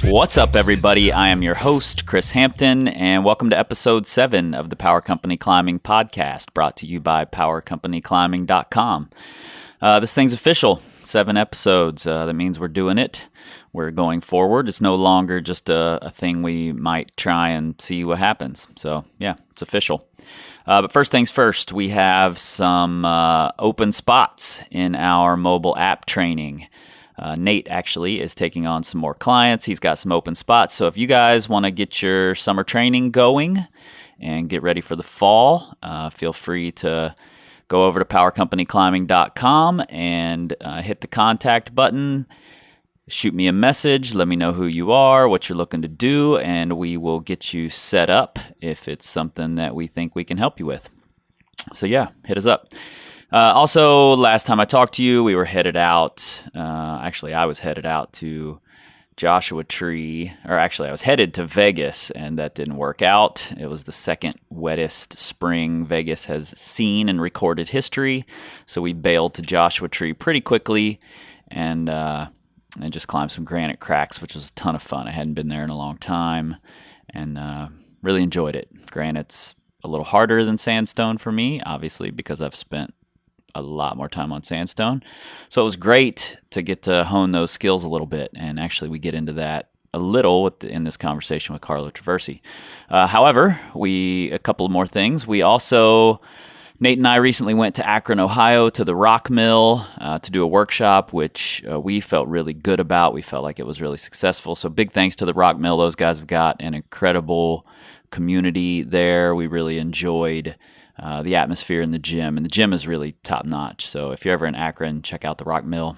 What's up, everybody? I am your host, Chris Hampton, and welcome to episode 7 of the Power Company Climbing Podcast, brought to you by PowerCompanyClimbing.com. This thing's official, 7 episodes. That means we're doing it. We're going forward. It's no longer just a thing we might try and see what happens. So, yeah, it's official. But first things first, we have some open spots in our mobile app training. Nate actually is taking on some more clients. He's got some open spots. So if you guys want to get your summer training going and get ready for the fall, feel free to go over to PowerCompanyClimbing.com and hit the contact button. Shoot me a message. Let me know who you are, what you're looking to do, and we will get you set up if it's something that we think we can help you with. So yeah, hit us up. Also, last time I talked to you, we were headed out. Actually, I was headed out to Joshua Tree, or actually I was headed to Vegas, and that didn't work out. It was the second wettest spring Vegas has seen in recorded history. So we bailed to Joshua Tree pretty quickly and just climbed some granite cracks, which was a ton of fun. I hadn't been there in a long time and really enjoyed it. Granite's a little harder than sandstone for me, obviously, because I've spent a lot more time on sandstone. So it was great to get to hone those skills a little bit. And actually we get into that a little in this conversation with Carlo Traversi. However, a couple of more things. Nate and I recently went to Akron, Ohio to the Rock Mill to do a workshop, which we felt really good about. We felt like it was really successful. So big thanks to the Rock Mill. Those guys have got an incredible community there. We really enjoyed the atmosphere in the gym, and the gym is really top-notch. So if you're ever in Akron, check out the Rock Mill.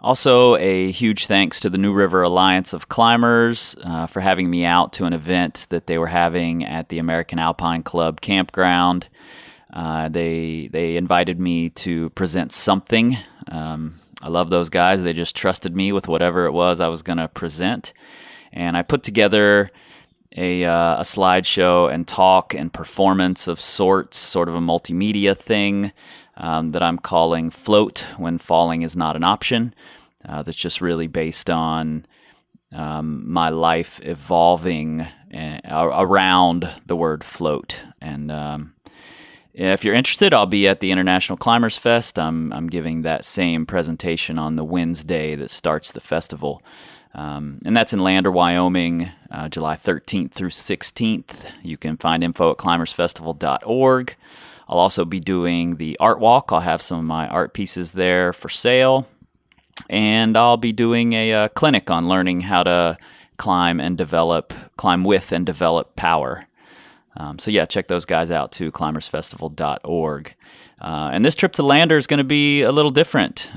Also, a huge thanks to the New River Alliance of Climbers for having me out to an event that they were having at the American Alpine Club campground. They invited me to present something. I love those guys. They just trusted me with whatever it was I was going to present. And I put together a slideshow and talk and performance of sorts, sort of a multimedia thing that I'm calling Float When Falling Is Not an Option. That's just really based on my life evolving around the word float. And if you're interested, I'll be at the International Climbers Fest. I'm giving that same presentation on the Wednesday that starts the festival. And that's in Lander, Wyoming, July 13th through 16th. You can find info at climbersfestival.org. I'll also be doing the art walk. I'll have some of my art pieces there for sale. And I'll be doing a clinic on learning how to climb with and develop power. So yeah, check those guys out too, climbersfestival.org. And this trip to Lander is going to be a little different.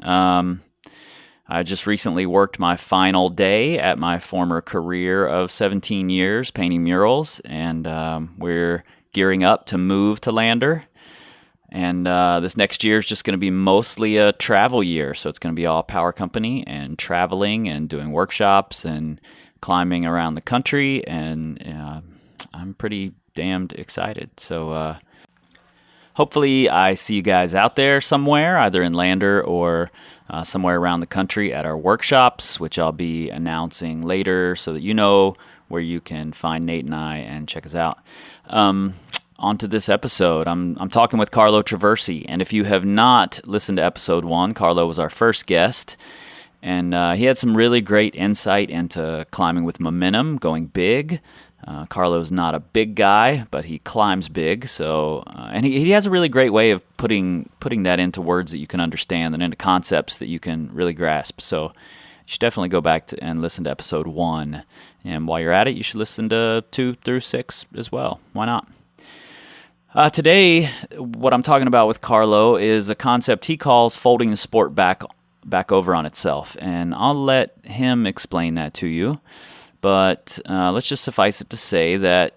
I just recently worked my final day at my former career of 17 years painting murals, and we're gearing up to move to Lander. And this next year is just going to be mostly a travel year, so it's going to be all Power Company and traveling and doing workshops and climbing around the country, and I'm pretty damned excited. So hopefully I see you guys out there somewhere, either in Lander or somewhere around the country at our workshops, which I'll be announcing later so that you know where you can find Nate and I and check us out. On to this episode. I'm talking with Carlo Traversi, and if you have not listened to episode 1, Carlo was our first guest, and he had some really great insight into climbing with momentum, going big. Carlo's not a big guy, but he climbs big. So, and he has a really great way of putting that into words that you can understand and into concepts that you can really grasp. So, you should definitely go back and listen to episode 1. And while you're at it, you should listen to 2 through 6 as well. Why not? Today, what I'm talking about with Carlo is a concept he calls folding the sport back back over on itself. And I'll let him explain that to you. But let's just suffice it to say that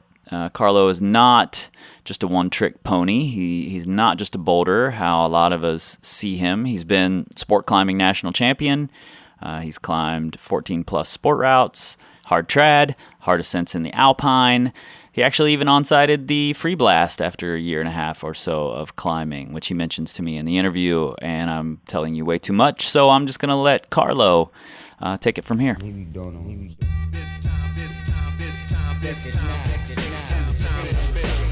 Carlo is not just a one-trick pony. He's not just a boulderer, how a lot of us see him. He's been sport climbing national champion. He's climbed 14-plus sport routes, hard trad, hard ascents in the Alpine. He actually even on-sighted the Free Blast after a year and a half or so of climbing, which he mentions to me in the interview, and I'm telling you way too much, so I'm just going to let Carlo take it from here.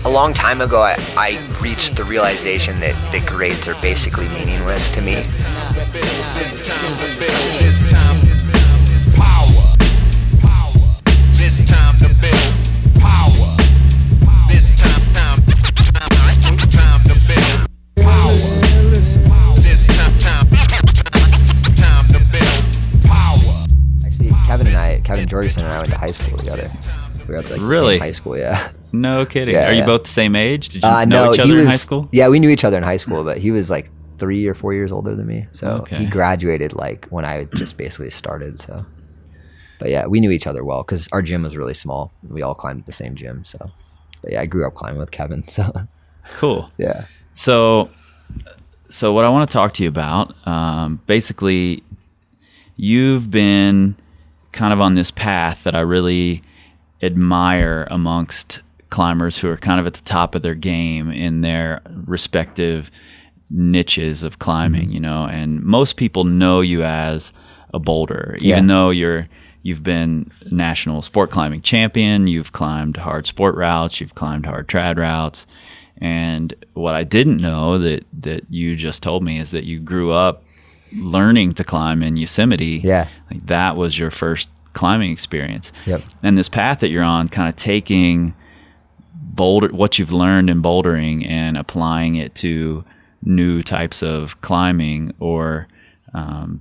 A long time ago, I reached the realization that grades are basically meaningless to me. Actually, Kevin Jorgensen and I went to high school together. We were at the same high school, yeah. No kidding. Yeah, Are you both the same age? Did you know no, each other in high school? Yeah, we knew each other in high school, but he was like 3 or 4 years older than me. So he graduated like when I just basically started. So, but yeah, we knew each other well because our gym was really small. We all climbed at the same gym. So, but yeah, I grew up climbing with Kevin. So cool. Yeah. So what I want to talk to you about, basically, you've been kind of on this path that I really admire amongst climbers who are kind of at the top of their game in their respective niches of climbing, you know, and most people know you as a boulderer, even though you've been national sport climbing champion, you've climbed hard sport routes, you've climbed hard trad routes. And what I didn't know that you just told me is that you grew up learning to climb in Yosemite. Yeah. Like that was your first climbing experience. Yep. And this path that you're on, kind of taking what you've learned in bouldering and applying it to new types of climbing or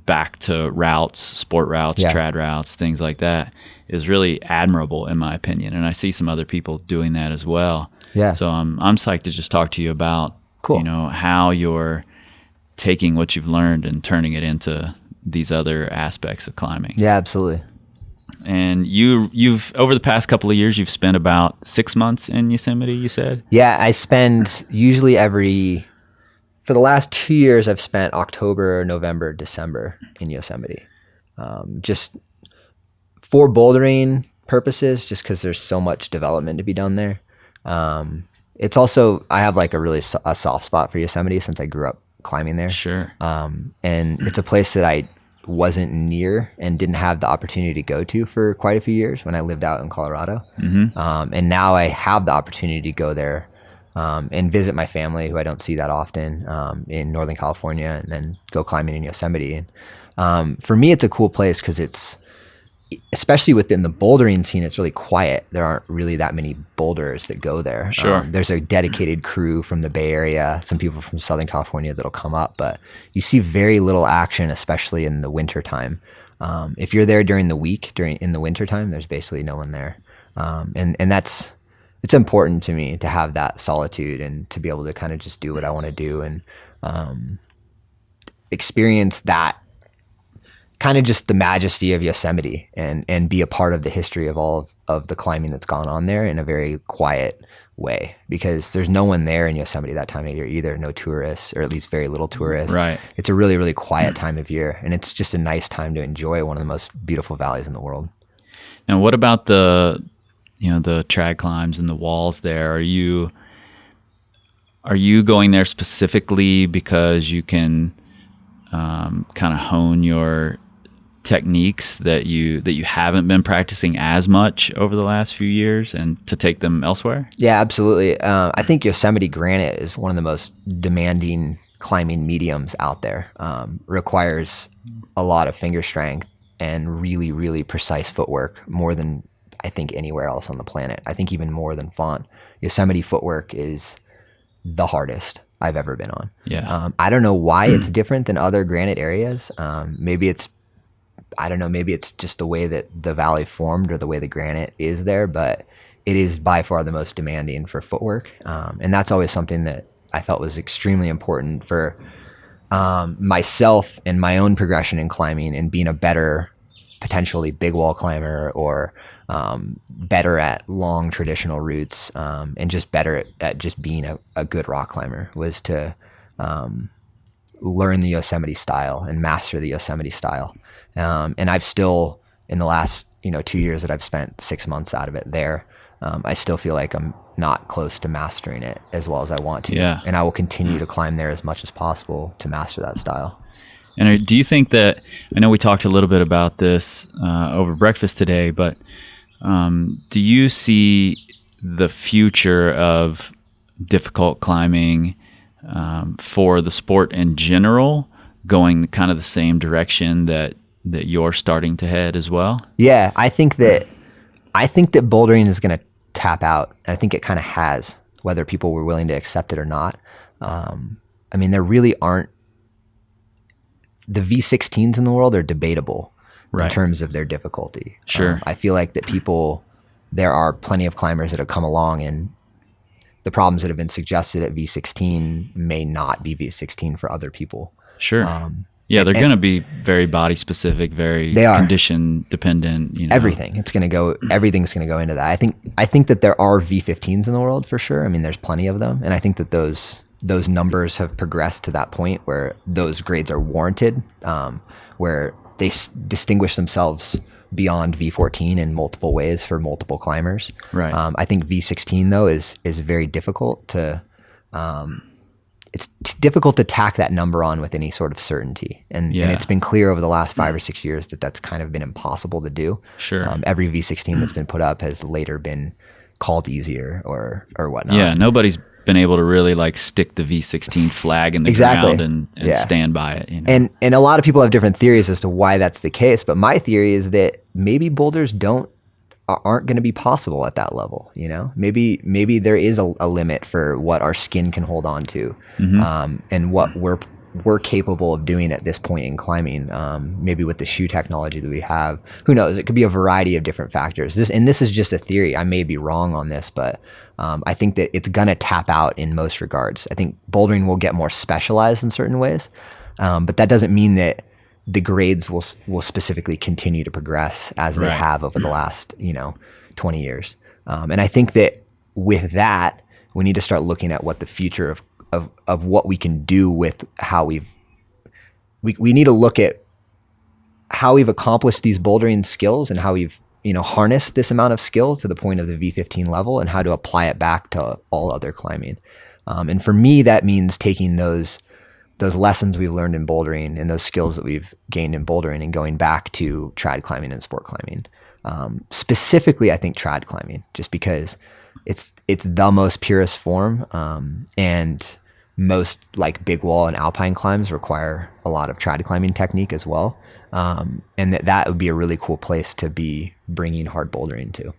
back to routes, sport routes, trad routes, things like that, is really admirable in my opinion. And I see some other people doing that as well. Yeah. So I'm psyched to just talk to you about, you know, how you're taking what you've learned and turning it into these other aspects of climbing. Yeah, absolutely. And you've over the past couple of years, you've spent about 6 months in Yosemite, you said? Yeah, I spend usually for the last 2 years, I've spent October, November, December in Yosemite. Just for bouldering purposes, just because there's so much development to be done there. It's also, I have like a soft spot for Yosemite since I grew up climbing there. Sure. And it's a place that I wasn't near and didn't have the opportunity to go to for quite a few years when I lived out in Colorado. Mm-hmm. And now I have the opportunity to go there and visit my family who I don't see that often in Northern California, and then go climbing in Yosemite. And for me, it's a cool place because it's, especially within the bouldering scene, it's really quiet. There aren't really that many boulders that go there. Sure. There's a dedicated crew from the Bay Area, some people from Southern California that'll come up, but you see very little action, especially in the winter time. If you're there during the week, in the winter time, there's basically no one there. And it's important to me to have that solitude and to be able to kind of just do what I want to do and experience that kind of just the majesty of Yosemite and be a part of the history of all of the climbing that's gone on there in a very quiet way, because there's no one there in Yosemite that time of year either. No tourists, or at least very little tourists. Right. It's a really, really quiet time of year, and it's just a nice time to enjoy one of the most beautiful valleys in the world. Now, what about the trad climbs and the walls there? Are you going there specifically because you can kind of hone your techniques that you haven't been practicing as much over the last few years, and to take them elsewhere? Yeah, absolutely. I think Yosemite granite is one of the most demanding climbing mediums out there. Requires a lot of finger strength and really, really precise footwork, more than I think anywhere else on the planet. I think even more than Font. Yosemite footwork is the hardest I've ever been on. Yeah. I don't know why it's different than other granite areas. Maybe it's just the way that the valley formed or the way the granite is there, but it is by far the most demanding for footwork. And that's always something that I felt was extremely important for myself and my own progression in climbing and being a better, potentially big wall climber, or better at long traditional routes, and just better at just being a good rock climber, was to learn the Yosemite style and master the Yosemite style. And I've still, in the last 2 years that I've spent 6 months out of it there, I still feel like I'm not close to mastering it as well as I want to. Yeah. And I will continue to climb there as much as possible to master that style. And do you think that, I know we talked a little bit about this over breakfast today, but do you see the future of difficult climbing for the sport in general going kind of the same direction that you're starting to head as well? Yeah, I think that bouldering is going to tap out. And I think it kind of has, whether people were willing to accept it or not. I mean, there really aren't, the V16s in the world are debatable in terms of their difficulty. Sure. I feel like that there are plenty of climbers that have come along, and the problems that have been suggested at V16 may not be V16 for other people. Sure. Yeah, they're going to be very body specific, very condition dependent. Everything. Everything's going to go into that. I think that there are V15s in the world for sure. I mean, there's plenty of them, and I think that those numbers have progressed to that point where those grades are warranted, where they distinguish themselves beyond V14 in multiple ways for multiple climbers. Right. I think V16 though is very difficult to. It's difficult to tack that number on with any sort of certainty. And it's been clear over the last 5 or 6 years that that's kind of been impossible to do. Sure. Every V16 that's been put up has later been called easier or whatnot. Yeah, nobody's been able to really stick the V16 flag in the ground and stand by it. And a lot of people have different theories as to why that's the case. But my theory is that maybe boulders aren't going to be possible at that level. Maybe there is a limit for what our skin can hold on to, and what we're capable of doing at this point in climbing. Maybe with the shoe technology that we have, who knows? It could be a variety of different factors. This is just a theory. I may be wrong on this, but I think that it's going to tap out in most regards. I think bouldering will get more specialized in certain ways, but that doesn't mean that the grades will specifically continue to progress as they have over the last 20 years. And I think that with that, we need to start looking at what the future of what we can do with how we need to look at how we've accomplished these bouldering skills and how we've harnessed this amount of skill to the point of the V15 level, and how to apply it back to all other climbing. And for me, that means taking those lessons we've learned in bouldering and those skills that we've gained in bouldering and going back to trad climbing and sport climbing. Specifically, I think trad climbing, just because it's the most purest form, and most big wall and alpine climbs require a lot of trad climbing technique as well. And that would be a really cool place to be bringing hard bouldering to.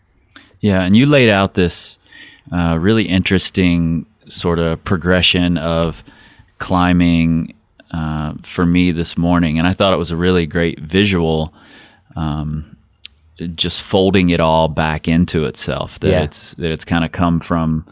Yeah, and you laid out this really interesting sort of progression of climbing for me this morning, and I thought it was a really great visual, just folding it all back into itself, that it's kind of come from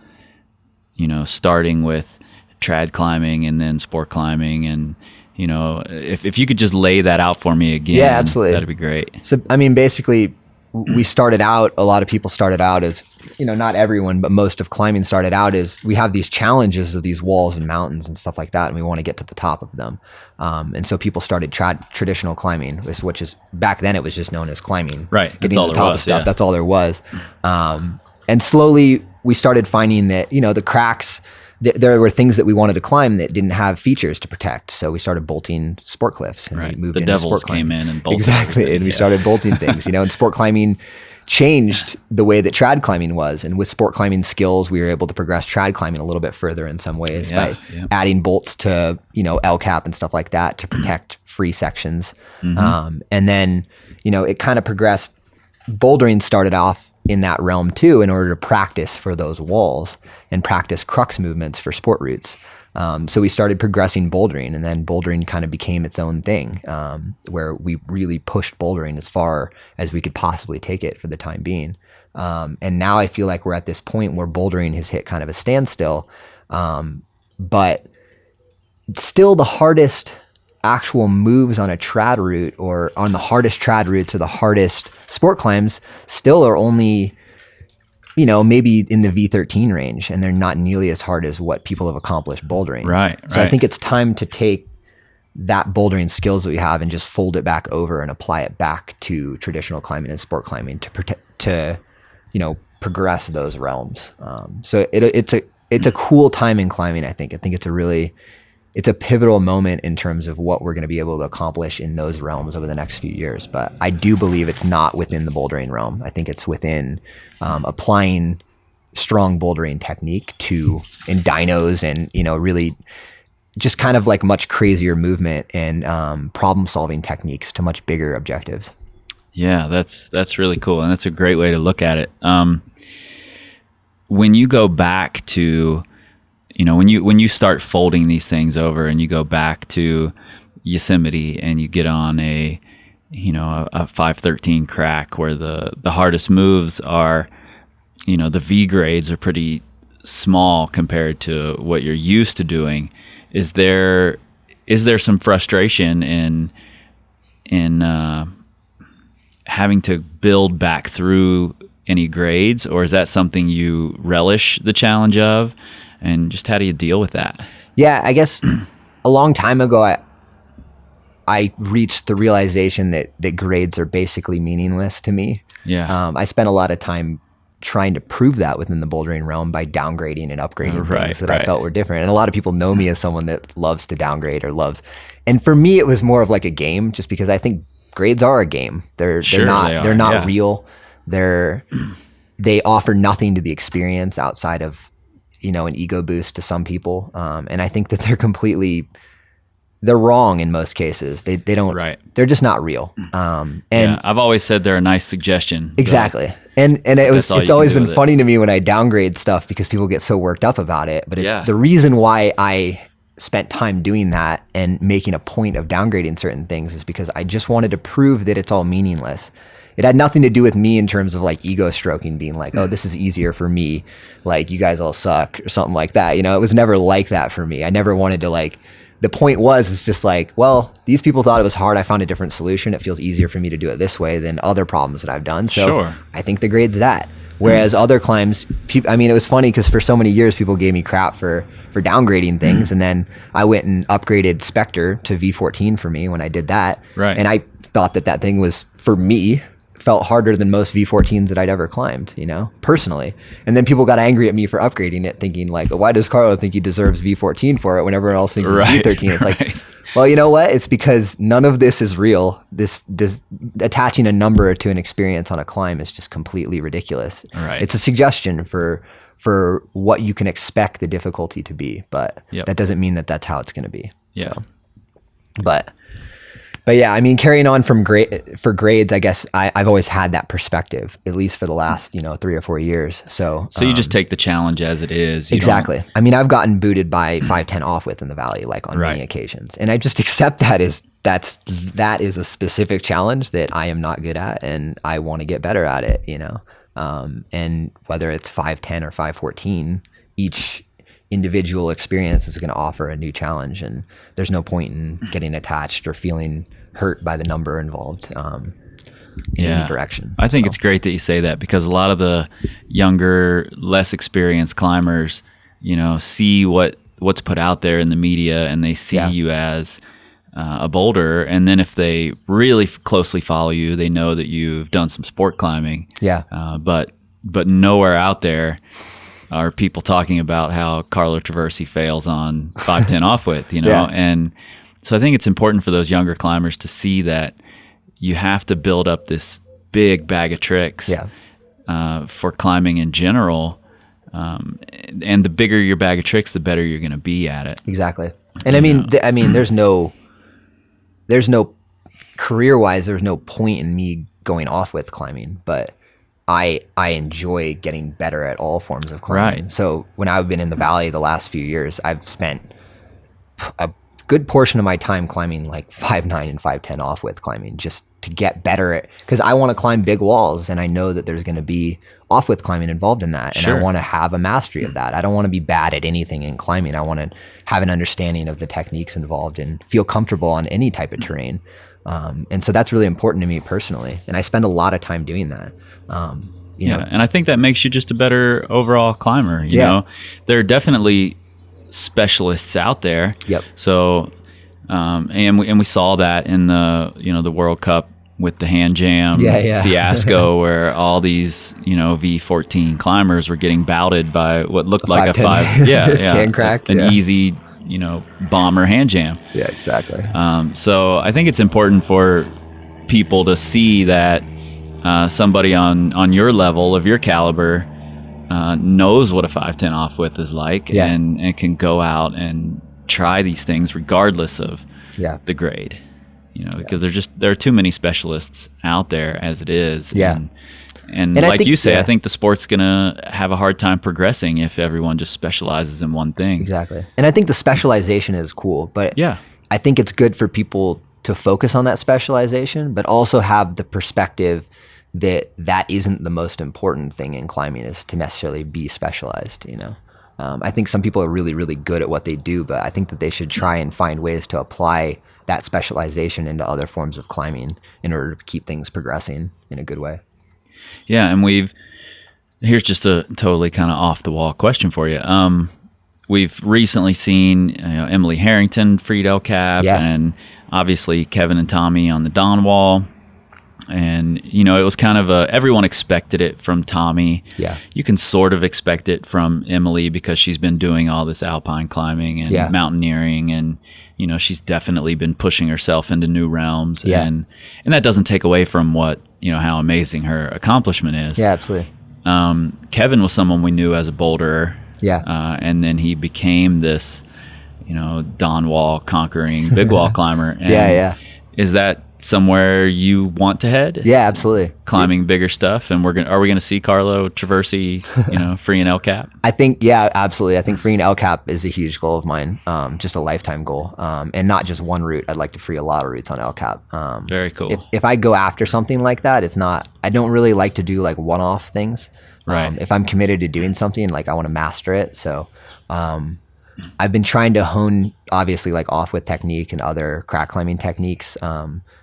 starting with trad climbing and then sport climbing, and if you could just lay that out for me again, absolutely, that'd be great. So I mean, basically we started out, a lot of people started out as, not everyone, but most of climbing started out as, we have these challenges of these walls and mountains and stuff like that, and we want to get to the top of them. And so people started traditional climbing, which is, back then it was just known as climbing. Right. That's all there was. That's all there was. And slowly we started finding that, the cracks, there were things that we wanted to climb that didn't have features to protect. So we started bolting sport cliffs, and we moved the into devils sport climbing. came in and bolted exactly, and we started bolting things. And sport climbing changed the way that trad climbing was, and with sport climbing skills, we were able to progress trad climbing a little bit further in some ways by adding bolts to L cap and stuff like that to protect free sections. And then it kind of progressed. Bouldering started off in that realm too, in order to practice for those walls and practice crux movements for sport routes. So we started progressing bouldering, and then bouldering kind of became its own thing, where we really pushed bouldering as far as we could possibly take it for the time being. And now I feel like we're at this point where bouldering has hit kind of a standstill. But still the hardest actual moves on a trad route or on the hardest trad routes or the hardest sport climbs still are only, maybe in the V13 range, and they're not nearly as hard as what people have accomplished bouldering. Right. So I think it's time to take that bouldering skills that we have and just fold it back over and apply it back to traditional climbing and sport climbing to progress those realms. So it's a cool time in climbing. I think it's a pivotal moment in terms of what we're going to be able to accomplish in those realms over the next few years. But I do believe it's not within the bouldering realm. I think it's within applying strong bouldering technique in dynos and, really just kind of like much crazier movement and problem solving techniques to much bigger objectives. Yeah, that's really cool. And that's a great way to look at it. When you go back to, when you start folding these things over and you go back to Yosemite and you get on a 513 crack where the hardest moves are, the V grades are pretty small compared to what you're used to doing. Is there some frustration in having to build back through any grades, or is that something you relish the challenge of? And just how do you deal with that? Yeah, I guess a long time ago, I reached the realization that grades are basically meaningless to me. Yeah. I spent a lot of time trying to prove that within the bouldering realm by downgrading and upgrading things that I felt were different. And a lot of people know me as someone that loves to downgrade and for me, it was more of like a game, just because I think grades are a game. They're not real. They offer nothing to the experience outside of, an ego boost to some people. And I think that they're wrong in most cases. They don't, they're just not real. And I've always said they're a nice suggestion. Exactly. And it's always been funny to me when I downgrade stuff because people get so worked up about it. But it's the reason why I spent time doing that and making a point of downgrading certain things is because I just wanted to prove that it's all meaningless. It had nothing to do with me in terms of like ego stroking, being like, oh, this is easier for me. Like, you guys all suck or something like that. It was never like that for me. I never wanted to the point it's just like, well, these people thought it was hard. I found a different solution. It feels easier for me to do it this way than other problems that I've done. So I think the grade's that. Whereas other climbs, it was funny because for so many years, people gave me crap for downgrading things. And then I went and upgraded Spectre to V14 for me when I did that. Right. And I thought that thing was, for me, felt harder than most V14s that I'd ever climbed, personally. And then people got angry at me for upgrading it, thinking like, why does Carlo think he deserves V14 for it when everyone else thinks it's V13? It's like, well, you know what? It's because none of this is real. This attaching a number to an experience on a climb is just completely ridiculous. Right. It's a suggestion for what you can expect the difficulty to be, but that doesn't mean that that's how it's going to be. Yeah. So, But yeah, carrying on for grades, I guess I've always had that perspective, at least for the last, 3 or 4 years. So you just take the challenge as it is. Exactly. I've gotten booted by 510 offwidth in the valley, on many occasions. And I just accept that that is a specific challenge that I am not good at and I want to get better at it, and whether it's 510 or 514, each individual experience is going to offer a new challenge, and there's no point in getting attached or feeling hurt by the number involved in any direction. I think it's great that you say that, because a lot of the younger, less experienced climbers, see what's put out there in the media, and they see you as a boulder, and then if they really closely follow you, they know that you've done some sport climbing. But nowhere out there are people talking about how Carlo Traversi fails on 510 offwidth, and so I think it's important for those younger climbers to see that you have to build up this big bag of tricks for climbing in general, and the bigger your bag of tricks, the better you're going to be at it. Exactly. And there's no career-wise, there's no point in me going offwidth climbing, but I enjoy getting better at all forms of climbing. Right. So when I've been in the valley the last few years, I've spent a good portion of my time climbing like 5.9 and 5.10 offwidth climbing, just to get better at, because I want to climb big walls, and I know that there's going to be off-width climbing involved in that, and I want to have a mastery of that. I don't want to be bad at anything in climbing. I want to have an understanding of the techniques involved and feel comfortable on any type of terrain. And so that's really important to me personally, and I spend a lot of time doing that. You know? And I think that makes you just a better overall climber. You know, there are definitely specialists out there. Yep. So, and we saw that in the World Cup with the hand jam fiasco, where all these V14 climbers were getting bouted by what looked like a 5 hand crack, an easy bomber hand jam. Yeah, exactly. So I think it's important for people to see that somebody on your level of your caliber knows what a 510 off width is like, and can go out and try these things regardless of the grade. Because there are too many specialists out there as it is. And like you say, I think the sport's gonna have a hard time progressing if everyone just specializes in one thing. Exactly. And I think the specialization is cool, but I think it's good for people to focus on that specialization, but also have the perspective that isn't the most important thing in climbing, is to necessarily be specialized. I think some people are really, really good at what they do, but I think that they should try and find ways to apply that specialization into other forms of climbing in order to keep things progressing in a good way. Yeah, and here's just a totally kind of off the wall question for you. We've recently seen Emily Harrington freed El Cap, and obviously Kevin and Tommy on the Dawn Wall. And, it was kind of everyone expected it from Tommy. Yeah. You can sort of expect it from Emily because she's been doing all this alpine climbing and mountaineering, and, she's definitely been pushing herself into new realms. Yeah. And that doesn't take away from how amazing her accomplishment is. Yeah, absolutely. Kevin was someone we knew as a boulderer. Yeah. And then he became this, Dawn Wall conquering big wall climber. And is that somewhere you want to head? Yeah, absolutely. Climbing bigger stuff, and are we gonna see Carlo Traversi, freeing El Cap? I think, absolutely. I think freeing El Cap is a huge goal of mine, just a lifetime goal, and not just one route. I'd like to free a lot of routes on El Cap. Very cool. If I go after something like that, I don't really like to do like one-off things. Right. If I'm committed to doing something, like I want to master it. So, I've been trying to hone, obviously, like off-width technique and other crack climbing techniques,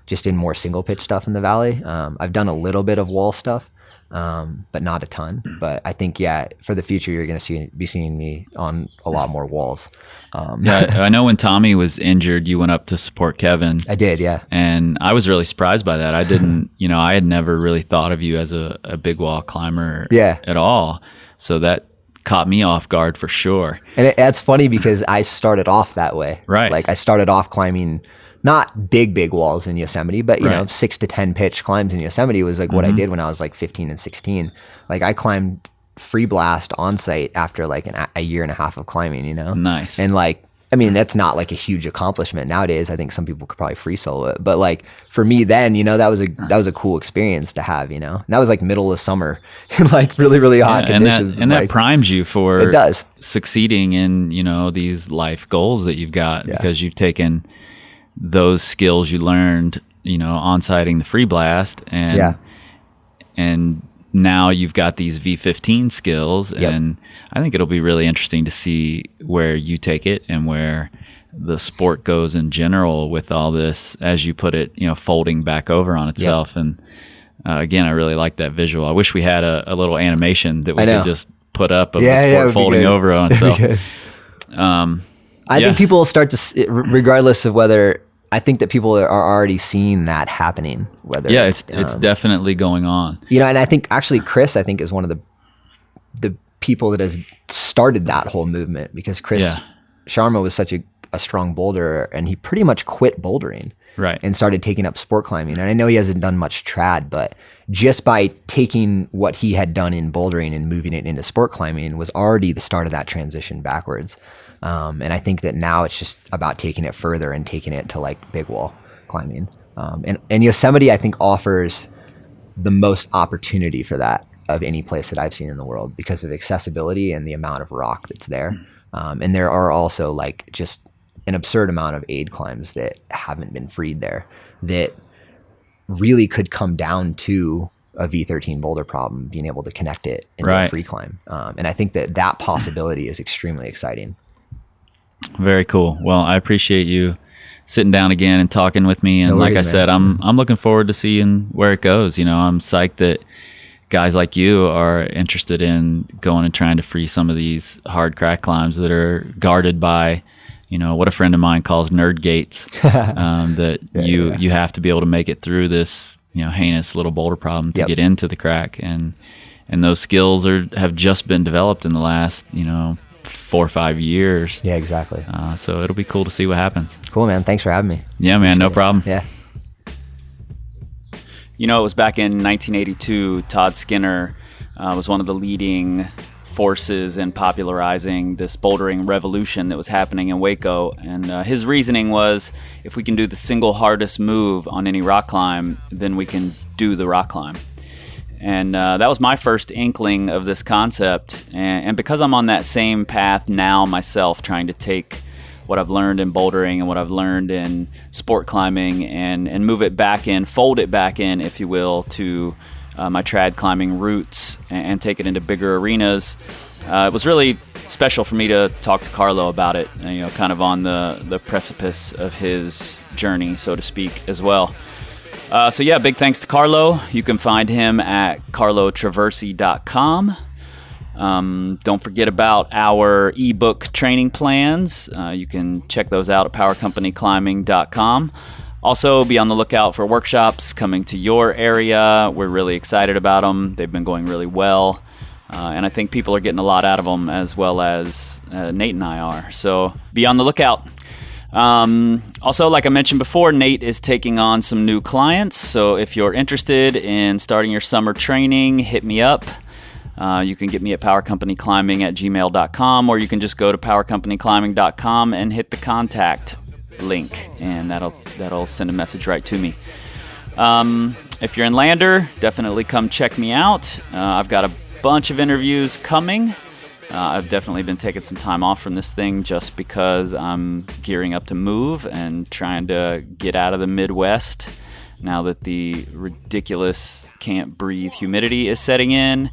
just in more single pitch stuff in the valley. I've done a little bit of wall stuff, but not a ton. But I think, for the future, you're going to be seeing me on a lot more walls. I know when Tommy was injured, you went up to support Kevin. I did, yeah. And I was really surprised by that. I didn't, I had never really thought of you as a big wall climber at all. So that caught me off guard for sure. And that's funny because I started off that way. Right. Like I started off climbing not big walls in Yosemite, but 6 to 10 pitch climbs in Yosemite was like what I did when I was like 15 and 16. Like I climbed free blast on site after like a year and a half of climbing, Nice. And like, I mean, that's not like a huge accomplishment nowadays. I think some people could probably free solo it, but like for me then, that was a cool experience to have, And that was like middle of summer in like really, really hot conditions. And that primes you for it does. Succeeding in, these life goals that you've got because you've taken those skills you learned, on sighting the free blast and now you've got these V15 skills, and I think it'll be really interesting to see where you take it and where the sport goes in general with all this, as you put it, folding back over on itself. And again, I really like that visual. I wish we had a little animation that we could just put up of the sport folding over on itself. I think people will start to, regardless of whether, I think that people are already seeing that happening. Whether it's definitely going on. And I think actually Chris, is one of the people that has started that whole movement, because Chris Sharma was such a strong boulderer, and he pretty much quit bouldering and started taking up sport climbing. And I know he hasn't done much trad, but just by taking what he had done in bouldering and moving it into sport climbing was already the start of that transition backwards. And I think that now it's just about taking it further and taking it to like big wall climbing. And Yosemite, I think, offers the most opportunity for that of any place that I've seen in the world because of accessibility and the amount of rock that's there. And there are also like just an absurd amount of aid climbs that haven't been freed there that really could come down to a V13 boulder problem, being able to connect it into a free climb. And I think that possibility is extremely exciting. Very cool. Well, I appreciate you sitting down again and talking with me. And No worries, like I said, I'm looking forward to seeing where it goes. I'm psyched that guys like you are interested in going and trying to free some of these hard crack climbs that are guarded by, what a friend of mine calls nerd gates, that you have to be able to make it through this, heinous little boulder problem to get into the crack. And those skills have just been developed in the last, 4 or 5 years. Yeah, exactly. So it'll be cool to see what happens. Cool, man. Thanks for having me. Yeah, man. No problem. Yeah. It was back in 1982, Todd Skinner was one of the leading forces in popularizing this bouldering revolution that was happening in Waco. And his reasoning was, if we can do the single hardest move on any rock climb, then we can do the rock climb. And that was my first inkling of this concept. And because I'm on that same path now myself, trying to take what I've learned in bouldering and what I've learned in sport climbing and move it back in, fold it back in, if you will, to my trad climbing roots and take it into bigger arenas. It was really special for me to talk to Carlo about it, kind of on the precipice of his journey, so to speak, as well. So big thanks to Carlo. You can find him at carlotraversi.com. Don't forget about our ebook training plans. You can check those out at powercompanyclimbing.com. Also, be on the lookout for workshops coming to your area. We're really excited about them. They've been going really well. And I think people are getting a lot out of them, as well as Nate and I are. So be on the lookout. Also, like I mentioned before, Nate is taking on some new clients. So if you're interested in starting your summer training, hit me up. You can get me at powercompanyclimbing@gmail.com, or you can just go to powercompanyclimbing.com and hit the contact link, and that'll send a message right to me. If you're in Lander, definitely come check me out. I've got a bunch of interviews coming. I've definitely been taking some time off from this thing just because I'm gearing up to move and trying to get out of the Midwest now that the ridiculous can't breathe humidity is setting in.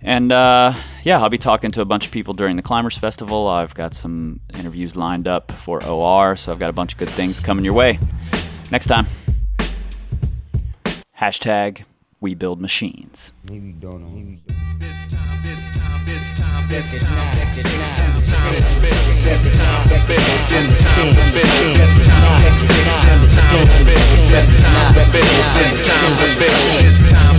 And I'll be talking to a bunch of people during the Climbers Festival. I've got some interviews lined up for OR, so I've got a bunch of good things coming your way. Next time. #WeBuildMachines. It's time